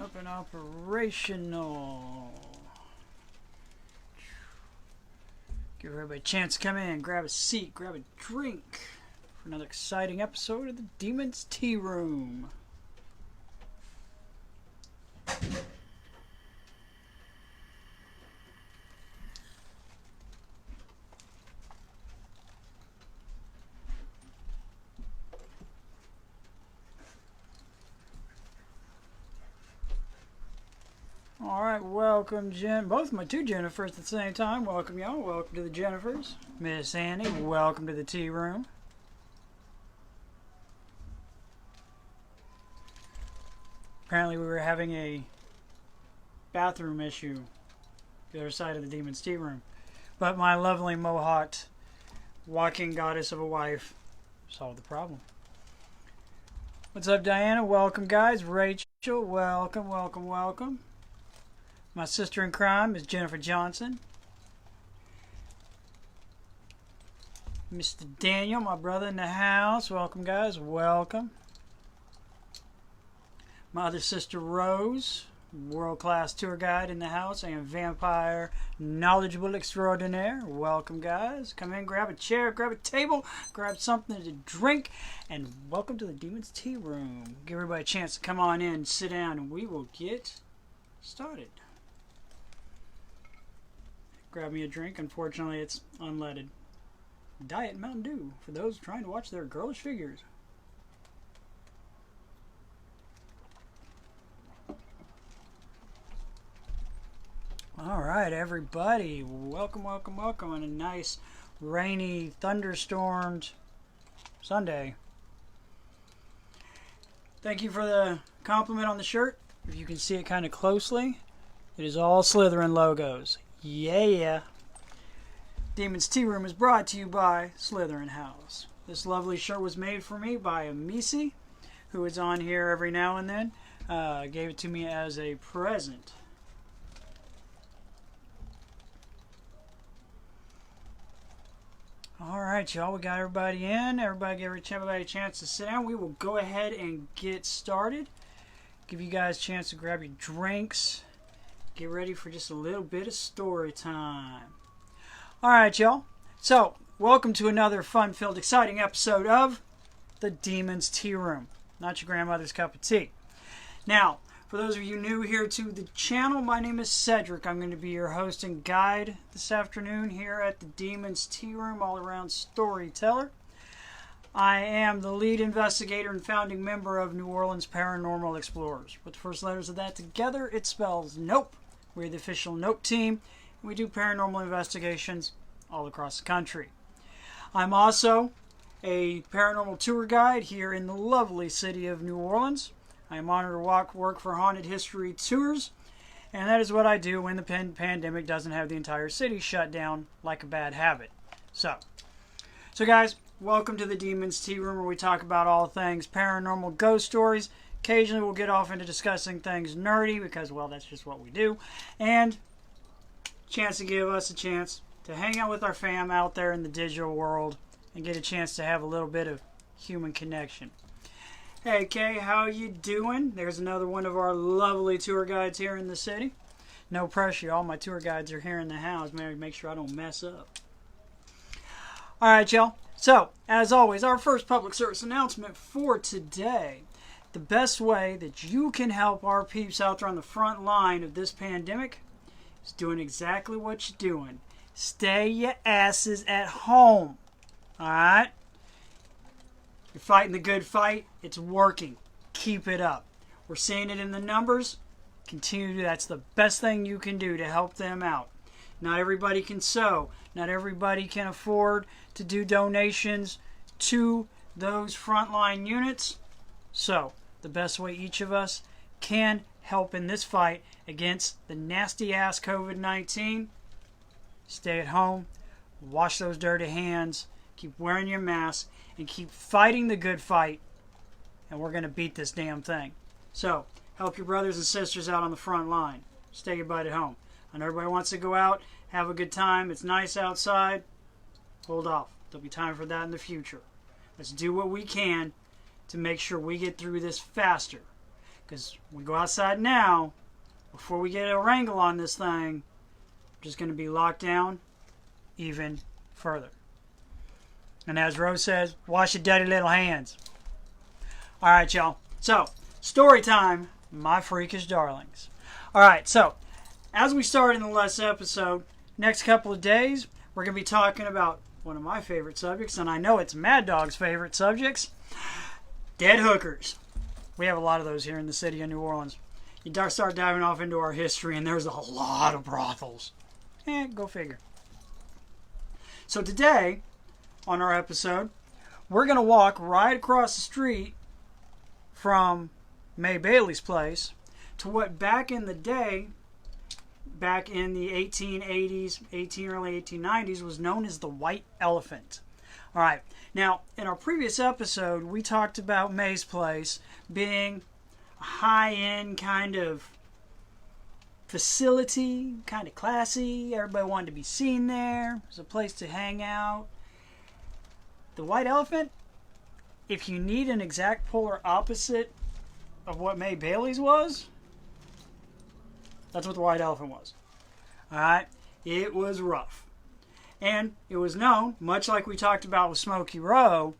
Up and operational. Give everybody a chance to come in, grab a seat, grab a drink for another exciting episode of the Demon's Tea Room. Alright, welcome both my two Jennifers at the same time. Welcome y'all, welcome to the Jennifers. Miss Annie, welcome to the tea room. Apparently we were having a bathroom issue the other side of the Demon's Tea Room. But my lovely mohawked walking goddess of a wife solved the problem. What's up, Diana? Welcome, guys. Rachel, welcome, welcome, welcome. My sister in crime is Jennifer Johnson. Mr. Daniel, my brother in the house. Welcome, guys. Welcome. My other sister, Rose, world-class tour guide in the house and vampire knowledgeable extraordinaire. Welcome, guys. Come in, grab a chair, grab a table, grab something to drink, and welcome to the Demon's Tea Room. Give everybody a chance to come on in, sit down, and we will get started. Grab me a drink. Unfortunately, it's unleaded. Diet Mountain Dew for those trying to watch their girlish figures. All right, everybody. Welcome, welcome, welcome on a nice, rainy, thunderstormed Sunday. Thank you for the compliment on the shirt. If you can see it kind of closely, it is all Slytherin logos. Yeah. Demon's Tea Room is brought to you by Slytherin House. This lovely shirt was made for me by Amisi, who is on here every now and then. Gave it to me as a present. Alright, y'all, we got everybody in. Everybody give everybody a chance to sit down. We will go ahead and get started. Give you guys a chance to grab your drinks. Get ready for just a little bit of story time. Alright, y'all. So, welcome to another fun-filled, exciting episode of the Demon's Tea Room. Not your grandmother's cup of tea. Now, for those of you new here to the channel, my name is Cedric. I'm going to be your host and guide this afternoon here at the Demon's Tea Room, all-around storyteller. I am the lead investigator and founding member of New Orleans Paranormal Explorers. With the first letters of that together, it spells NOPE. We're the official NOPE team. We do paranormal investigations all across the country. I'm also a paranormal tour guide here in the lovely city of New Orleans. I am honored to work for Haunted History Tours, and that is what I do when the pandemic doesn't have the entire city shut down like a bad habit. So guys, welcome to the Demon's Tea Room, where we talk about all things paranormal, ghost stories. Occasionally we'll get off into discussing things nerdy because, well, that's just what we do. And chance to give us a chance to hang out with our fam out there in the digital world and get a chance to have a little bit of human connection. Hey Kay, how you doing? There's another one of our lovely tour guides here in the city. No pressure, all my tour guides are here in the house. Make sure I don't mess up. Alright, y'all. So, as always, our first public service announcement for today. The best way that you can help our peeps out there on the front line of this pandemic is doing exactly what you're doing. Stay your asses at home. Alright? You're fighting the good fight. It's working. Keep it up. We're seeing it in the numbers. Continue to do that. That's the best thing you can do to help them out. Not everybody can sew. Not everybody can afford to do donations to those frontline units. So, the best way each of us can help in this fight against the nasty-ass COVID-19, stay at home, wash those dirty hands, keep wearing your mask, and keep fighting the good fight, and we're going to beat this damn thing. So, help your brothers and sisters out on the front line. Stay your butt at home. I know everybody wants to go out, have a good time. It's nice outside. Hold off. There'll be time for that in the future. Let's do what we can to make sure we get through this faster. Because we go outside now, before we get a wrangle on this thing, we're just going to be locked down even further. And as Rose says, wash your dirty little hands. All right, y'all. So, story time, my freakish darlings. All right, so as we started in the last episode, next couple of days, we're going to be talking about one of my favorite subjects, and I know it's Mad Dog's favorite subjects, dead hookers. We have a lot of those here in the city of New Orleans. You start diving off into our history, and there's a lot of brothels. Go figure. So today, on our episode, we're going to walk right across the street from May Bailey's place to what back in the day, back in the 1880s, early 1890s, was known as the White Elephant. All right. Now, in our previous episode, we talked about May's place being a high-end kind of facility, kind of classy. Everybody wanted to be seen there. It was a place to hang out. The White Elephant, if you need an exact polar opposite of what May Bailey's was, that's what the White Elephant was. Alright? It was rough. And it was known, much like we talked about with Smokey Row,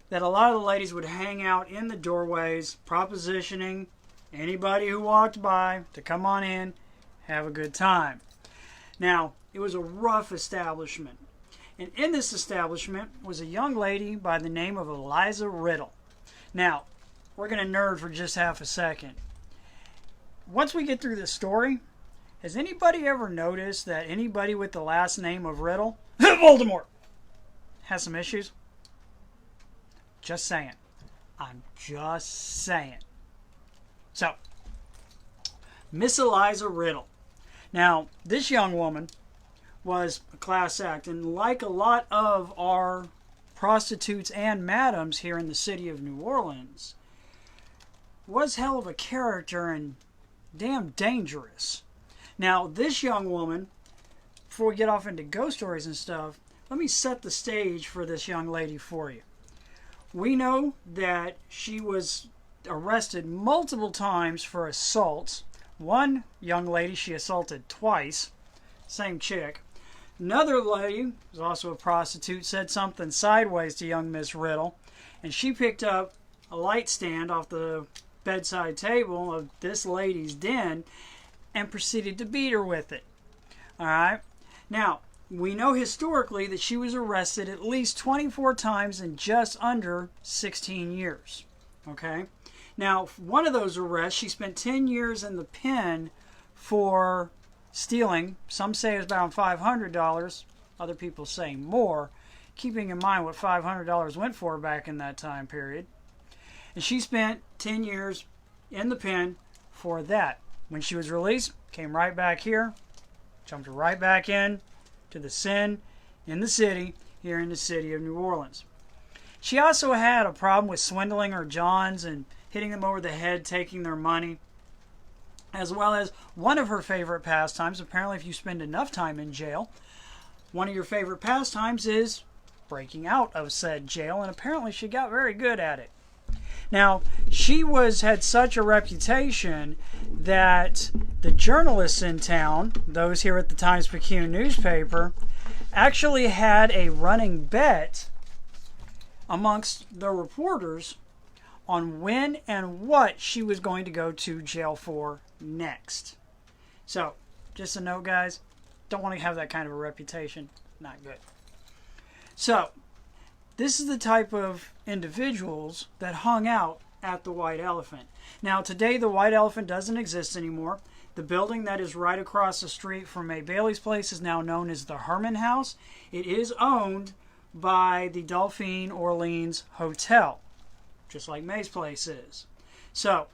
that a lot of the ladies would hang out in the doorways, propositioning anybody who walked by to come on in, have a good time. Now, it was a rough establishment. And in this establishment was a young lady by the name of Eliza Riddle. Now, we're going to nerd for just half a second. Once we get through this story, has anybody ever noticed that anybody with the last name of Riddle, Voldemort, has some issues? Just saying. I'm just saying. So, Miss Eliza Riddle. Now, this young woman was a class act, and like a lot of our prostitutes and madams here in the city of New Orleans, was hell of a character and damn dangerous. Now, this young woman, before we get off into ghost stories and stuff, let me set the stage for this young lady for you. We know that she was arrested multiple times for assaults. One young lady she assaulted twice, same chick. Another lady, who's also a prostitute, said something sideways to young Miss Riddle, and she picked up a light stand off the bedside table of this lady's den and proceeded to beat her with it. Alright? Now, we know historically that she was arrested at least 24 times in just under 16 years. Okay? Now, one of those arrests, she spent 10 years in the pen for stealing. Some say it's about $500. Other people say more. Keeping in mind what $500 went for back in that time period. And she spent 10 years in the pen for that. When she was released, came right back here, jumped right back in to the sin in the city, here in the city of New Orleans. She also had a problem with swindling her Johns and hitting them over the head, taking their money, as well as one of her favorite pastimes. Apparently, if you spend enough time in jail, one of your favorite pastimes is breaking out of said jail, and apparently she got very good at it. Now, she had such a reputation that the journalists in town, those here at the Times-Picayune newspaper, actually had a running bet amongst the reporters on when and what she was going to go to jail for next. So, just a note, guys, don't want to have that kind of a reputation. Not good. So, this is the type of individuals that hung out at the White Elephant. Now, today the White Elephant doesn't exist anymore. The building that is right across the street from May Bailey's place is now known as the Herman House. It is owned by the Dauphine Orleans Hotel, just like May's place is. So,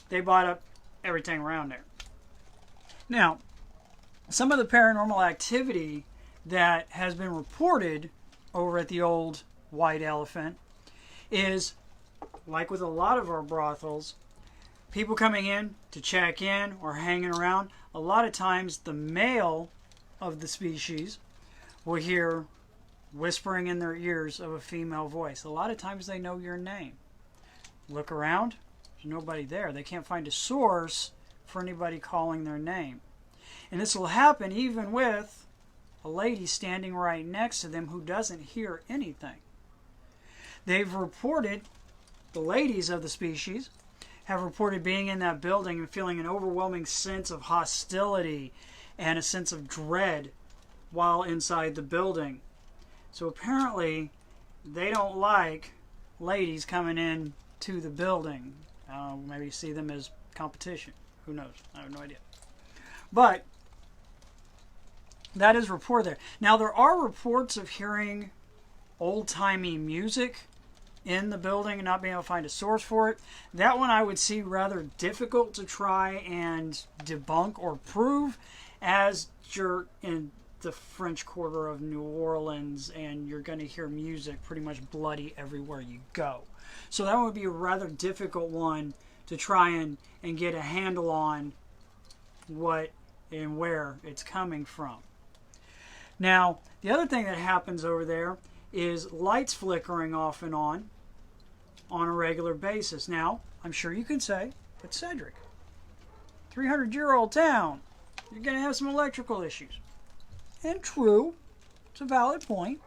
they bought up everything around there. Now, some of the paranormal activity that has been reported over at the old White Elephant is, like with a lot of our brothels, people coming in to check in or hanging around. A lot of times the male of the species will hear whispering in their ears of a female voice. A lot of times they know your name. Look around. There's nobody there. They can't find a source for anybody calling their name. And this will happen even with a lady standing right next to them who doesn't hear anything. They've reported, the ladies of the species have reported being in that building and feeling an overwhelming sense of hostility and a sense of dread while inside the building. So apparently they don't like ladies coming in to the building. Maybe you see them as competition. Who knows? I have no idea. But that is reported there. Now, there are reports of hearing old-timey music in the building and not being able to find a source for it. That one I would see rather difficult to try and debunk or prove, as you're in the French Quarter of New Orleans and you're going to hear music pretty much bloody everywhere you go. So that would be a rather difficult one to try and get a handle on what and where it's coming from. Now, the other thing that happens over there is lights flickering off and on a regular basis. Now, I'm sure you could say, but Cedric, 300-year-old town, you're going to have some electrical issues. And true, it's a valid point.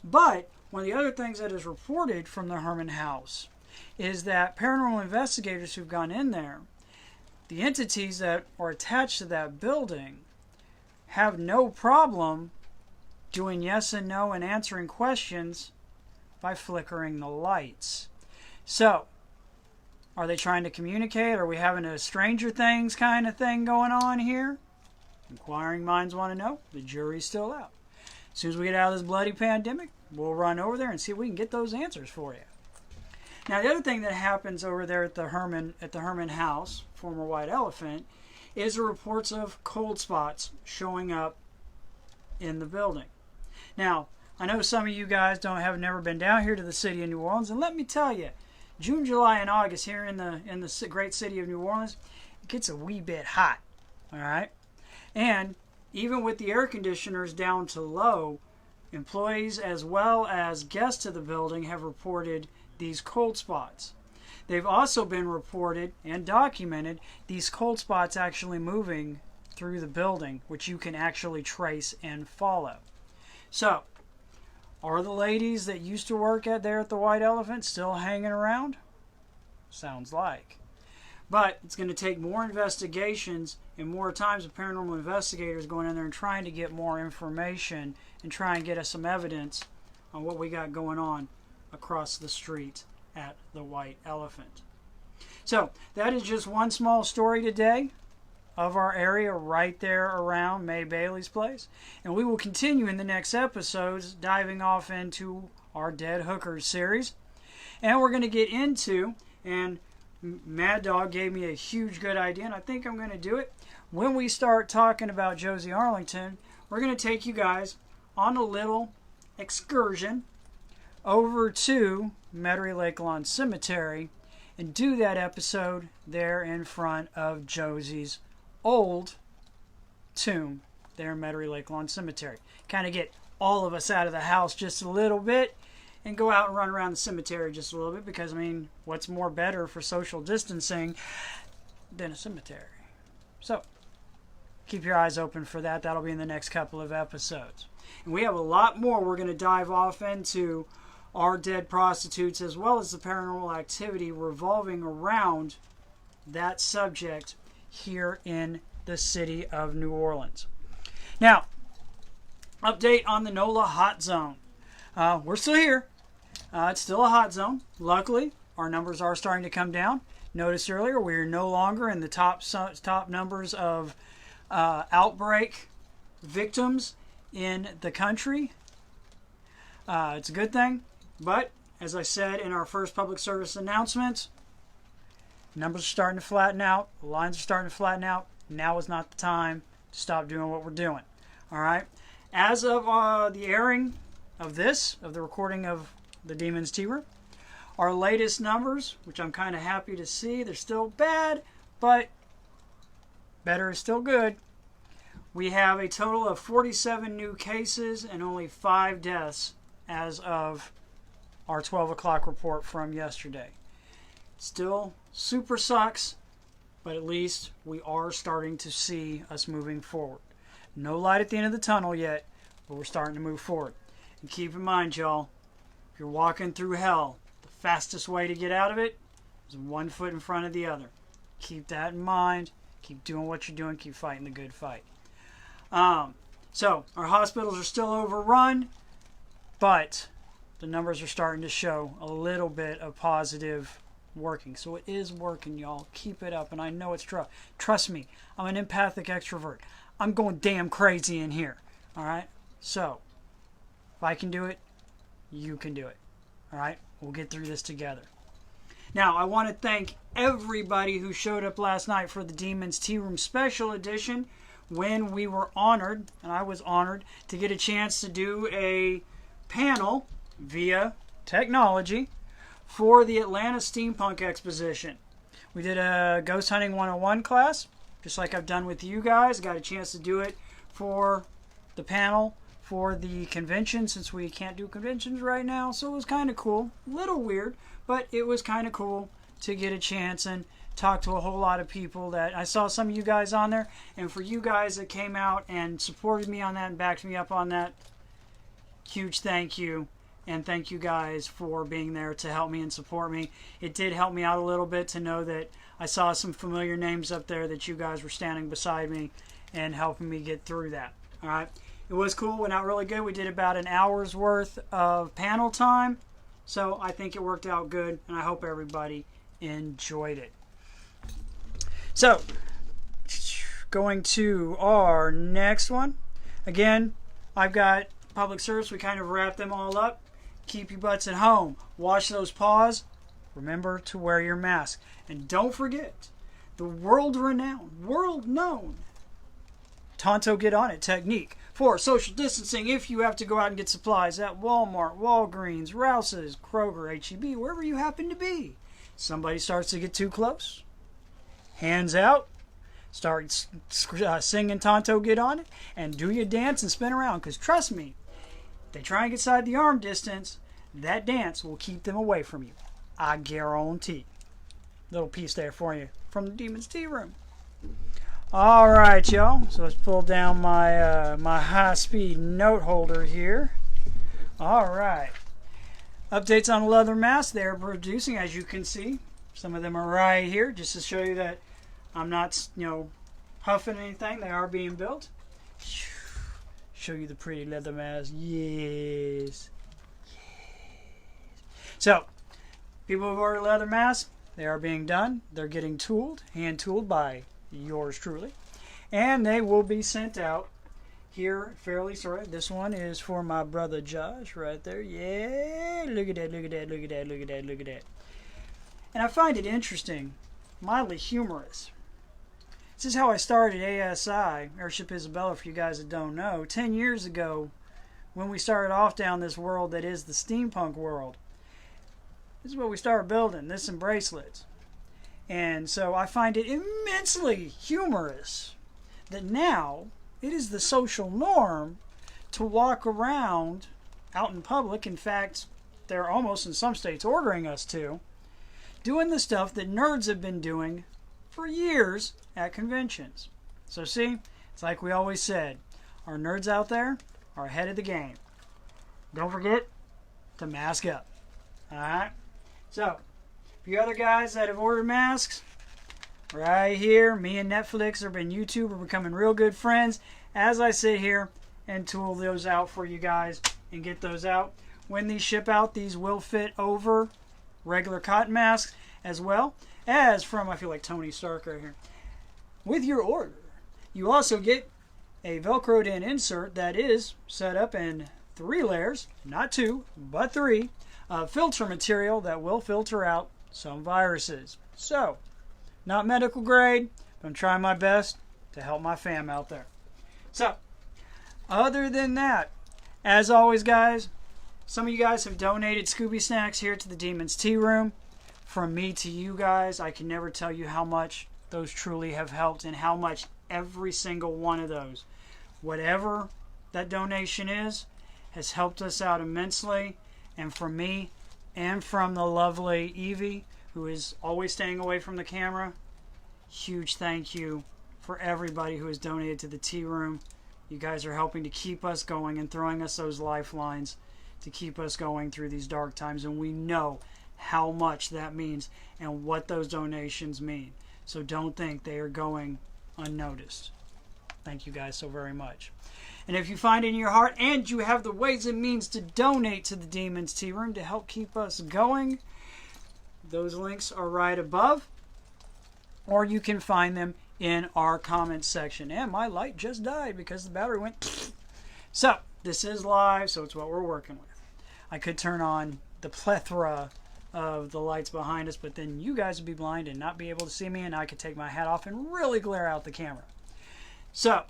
But one of the other things that is reported from the Herman house is that paranormal investigators who've gone in there, the entities that are attached to that building, have no problem doing yes and no and answering questions by flickering the lights. So, are they trying to communicate? Are we having a Stranger Things kind of thing going on here? Inquiring minds want to know. The jury's still out. As soon as we get out of this bloody pandemic, we'll run over there and see if we can get those answers for you. Now, the other thing that happens over there at the Herman house, former White Elephant, is the reports of cold spots showing up in the building. Now, I know some of you guys have never been down here to the city of New Orleans, and let me tell you, June, July, and August here in the great city of New Orleans, it gets a wee bit hot. All right, and even with the air conditioners down to low, employees as well as guests of the building have reported these cold spots. They've also been reported and documented these cold spots actually moving through the building, which you can actually trace and follow. So, are the ladies that used to work there at the White Elephant still hanging around? Sounds like. But it's going to take more investigations and more times of paranormal investigators going in there and trying to get more information and try and get us some evidence on what we got going on across the street at the White Elephant. So that is just one small story today of our area right there around May Bailey's place. And we will continue in the next episodes diving off into our Dead Hookers series. And we're going to get into, and Mad Dog gave me a huge good idea, and I think I'm going to do it. When we start talking about Josie Arlington, we're going to take you guys on a little excursion over to Metairie Lake Lawn Cemetery and do that episode there in front of Josie's old tomb there in Metairie Lake Lawn Cemetery. Kind of get all of us out of the house just a little bit and go out and run around the cemetery just a little bit, because, I mean, what's more better for social distancing than a cemetery? So, keep your eyes open for that. That'll be in the next couple of episodes. And we have a lot more we're going to dive off into our dead prostitutes, as well as the paranormal activity revolving around that subject here in the city of New Orleans. Now, update on the NOLA hot zone. We're still here. It's still a hot zone. Luckily, our numbers are starting to come down. Noticed earlier, we're no longer in the top numbers of outbreak victims in the country. It's a good thing. But, as I said in our first public service announcement, numbers are starting to flatten out. The lines are starting to flatten out. Now is not the time to stop doing what we're doing. All right? As of the airing of the recording of the Demon's Tea Room, our latest numbers, which I'm kind of happy to see, they're still bad, but better is still good. We have a total of 47 new cases and only 5 deaths as of our 12 o'clock report from yesterday. Still Super sucks, but at least we are starting to see us moving forward. No light at the end of the tunnel yet, but we're starting to move forward. And keep in mind, y'all, if you're walking through hell, the fastest way to get out of it is one foot in front of the other. Keep that in mind. Keep doing what you're doing. Keep fighting the good fight. So, our hospitals are still overrun, but the numbers are starting to show a little bit of positive working. So it is working, y'all. Keep it up. And I know it's tough. Trust me, I'm an empathic extrovert. I'm going damn crazy in here. All right? So, if I can do it, you can do it. All right? We'll get through this together. Now, I want to thank everybody who showed up last night for the Demons Tea Room Special Edition when we were honored, and I was honored, to get a chance to do a panel via technology for the Atlanta Steampunk Exposition. We did a Ghost Hunting 101 class, just like I've done with you guys. Got a chance to do it for the panel for the convention, since we can't do conventions right now, so it was kind of cool. A little weird, but it was kind of cool to get a chance and talk to a whole lot of people. That I saw some of you guys on there, and for you guys that came out and supported me on that and backed me up on that, huge thank you. And thank you guys for being there to help me and support me. It did help me out a little bit to know that I saw some familiar names up there, that you guys were standing beside me and helping me get through that. All right. It was cool. Went out really good. We did about an hour's worth of panel time. So I think it worked out good, and I hope everybody enjoyed it. So, going to our next one. Again, I've got public service. We kind of wrap them all up. Keep your butts at home. Wash those paws. Remember to wear your mask. And don't forget the world-renowned, world-known Tonto Get On It technique for social distancing if you have to go out and get supplies at Walmart, Walgreens, Rouse's, Kroger, H-E-B, wherever you happen to be. Somebody starts to get too close. Hands out. Start singing Tonto Get On It and do your dance and spin around, because trust me, if they try and get inside the arm distance, that dance will keep them away from you. I guarantee. Little piece there for you from the Demons Tea Room. All right, y'all. So let's pull down my my high-speed note holder here. All right. Updates on the leather masks. They're producing, as you can see. Some of them are right here, just to show you that I'm not, huffing anything. They are being built. Show you the pretty leather mask. Yes. So, people who've ordered leather masks, they are being done. They're getting tooled, hand tooled by yours truly. And they will be sent out here fairly soon. This one is for my brother Josh right there. Yeah, look at that, look at that, look at that, look at that, look at that. And I find it interesting, mildly humorous. This is how I started ASI, Airship Isabella, for you guys that don't know. 10 years ago, when we started off down this world that is the steampunk world, this is what we started building, this and bracelets. And so I find it immensely humorous that now it is the social norm to walk around out in public. In fact, they're almost in some states ordering us to, doing the stuff that nerds have been doing for years at conventions. So see, it's like we always said, our nerds out there are ahead of the game. Don't forget to mask up. Alright? So, for you other guys that have ordered masks, right here, me and Netflix or been YouTube are becoming real good friends as I sit here and tool those out for you guys and get those out. When these ship out, these will fit over regular cotton masks, as well as from, I feel like Tony Stark right here. With your order, you also get a Velcroed in insert that is set up in 3 layers, not 2, but 3, of filter material that will filter out some viruses. So, not medical grade, but I'm trying my best to help my fam out there. So, other than that, as always, guys, some of you guys have donated Scooby Snacks here to the Demons Tea Room. From me to you guys, I can never tell you how much those truly have helped, and how much every single one of those, whatever that donation is, has helped us out immensely. And from me and from the lovely Evie, who is always staying away from the camera, huge thank you for everybody who has donated to the Tea Room. You guys are helping to keep us going and throwing us those lifelines to keep us going through these dark times, and we know how much that means and what those donations mean. So don't think they are going unnoticed. Thank you guys so very much. And if you find it in your heart and you have the ways and means to donate to the Demons Tea Room to help keep us going, those links are right above, or you can find them in our comments section. And my light just died because the battery went. So this is live, so it's what we're working with. I could turn on the plethora of the lights behind us, but then you guys would be blind and not be able to see me, and I could take my hat off and really glare out the camera. So,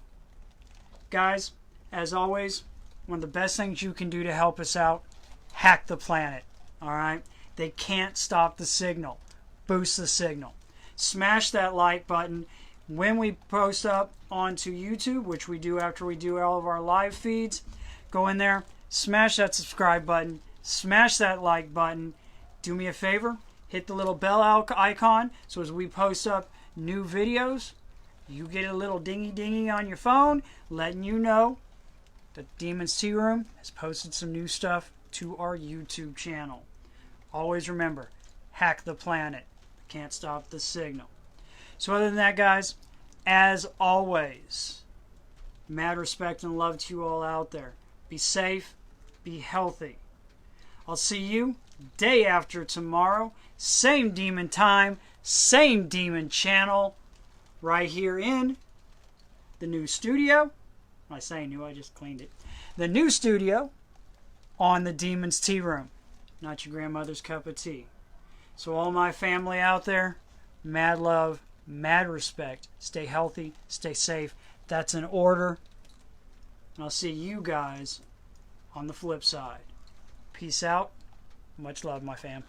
guys, as always, one of the best things you can do to help us out, hack the planet. Alright? They can't stop the signal. Boost the signal. Smash that like button. When we post up onto YouTube, which we do after we do all of our live feeds, go in there, smash that subscribe button, smash that like button. Do me a favor, hit the little bell icon, so as we post up new videos, you get a little dingy on your phone letting you know that Demons Tea Room has posted some new stuff to our YouTube channel. Always remember, hack the planet. Can't stop the signal. So other than that, guys, as always, mad respect and love to you all out there. Be safe, be healthy. I'll see you day after tomorrow. Same demon time, same demon channel, right here in the new studio. When I say new, I just cleaned it. The new studio on the Demons Tea Room. Not your grandmother's cup of tea. So all my family out there, mad love, mad respect. Stay healthy, stay safe. That's an order. And I'll see you guys on the flip side. Peace out. Much love, my fam.